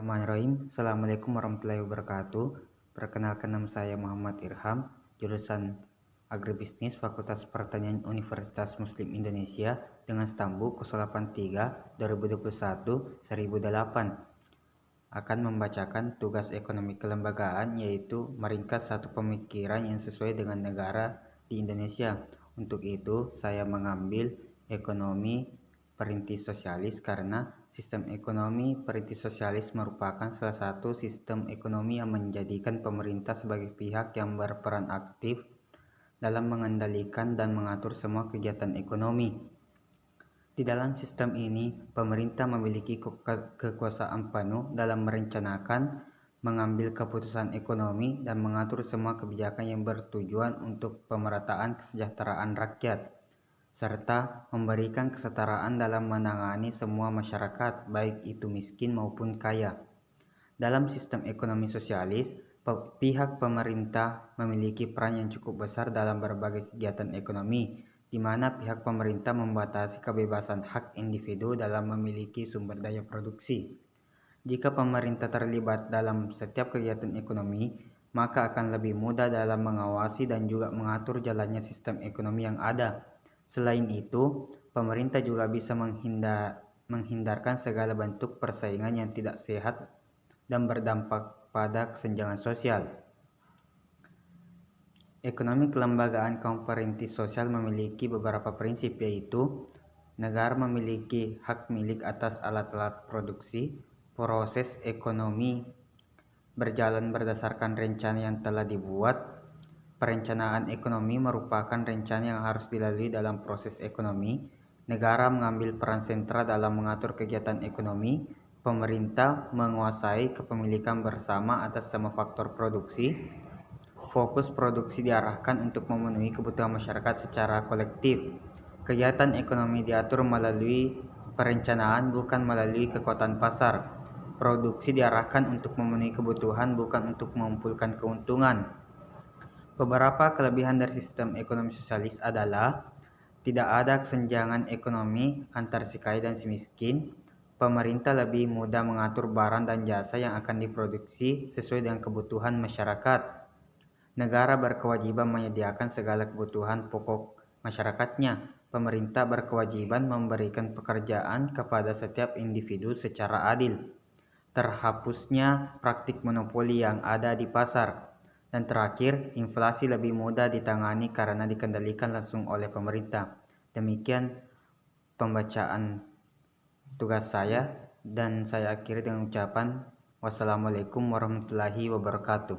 Bismillahirrahmanirrahim. Assalamualaikum warahmatullahi wabarakatuh. Perkenalkan, nama saya Muhammad Irham, jurusan Agribisnis Fakultas Pertanian Universitas Muslim Indonesia dengan stambu 083 2021 1008. Akan membacakan tugas ekonomi kelembagaan, yaitu meringkas satu pemikiran yang sesuai dengan negara di Indonesia. Untuk itu, saya mengambil ekonomi perintis sosialis karena sistem ekonomi perintis sosialis merupakan salah satu sistem ekonomi yang menjadikan pemerintah sebagai pihak yang berperan aktif dalam mengendalikan dan mengatur semua kegiatan ekonomi. Di dalam sistem ini, pemerintah memiliki kekuasaan penuh dalam merencanakan, mengambil keputusan ekonomi, dan mengatur semua kebijakan yang bertujuan untuk pemerataan kesejahteraan rakyat, serta memberikan kesetaraan dalam menangani semua masyarakat, baik itu miskin maupun kaya. Dalam sistem ekonomi sosialis, pihak pemerintah memiliki peran yang cukup besar dalam berbagai kegiatan ekonomi, di mana pihak pemerintah membatasi kebebasan hak individu dalam memiliki sumber daya produksi. Jika pemerintah terlibat dalam setiap kegiatan ekonomi, maka akan lebih mudah dalam mengawasi dan juga mengatur jalannya sistem ekonomi yang ada. Selain itu, pemerintah juga bisa menghindarkan segala bentuk persaingan yang tidak sehat dan berdampak pada kesenjangan sosial. Ekonomi kelembagaan kaum perintis sosial memiliki beberapa prinsip, yaitu negara memiliki hak milik atas alat-alat produksi, proses ekonomi berjalan berdasarkan rencana yang telah dibuat. Perencanaan ekonomi merupakan rencana yang harus dilalui dalam proses ekonomi. Negara mengambil peran sentral dalam mengatur kegiatan ekonomi. Pemerintah menguasai kepemilikan bersama atas semua faktor produksi. Fokus produksi diarahkan untuk memenuhi kebutuhan masyarakat secara kolektif. Kegiatan ekonomi diatur melalui perencanaan, bukan melalui kekuatan pasar. Produksi diarahkan untuk memenuhi kebutuhan, bukan untuk mengumpulkan keuntungan. Beberapa kelebihan dari sistem ekonomi sosialis adalah tidak ada kesenjangan ekonomi antar si kaya dan si miskin. Pemerintah lebih mudah mengatur barang dan jasa yang akan diproduksi sesuai dengan kebutuhan masyarakat. Negara berkewajiban menyediakan segala kebutuhan pokok masyarakatnya. Pemerintah berkewajiban memberikan pekerjaan kepada setiap individu secara adil. Terhapusnya praktik monopoli yang ada di pasar. Dan terakhir, inflasi lebih mudah ditangani karena dikendalikan langsung oleh pemerintah. Demikian pembacaan tugas saya, dan saya akhiri dengan ucapan wassalamualaikum warahmatullahi wabarakatuh.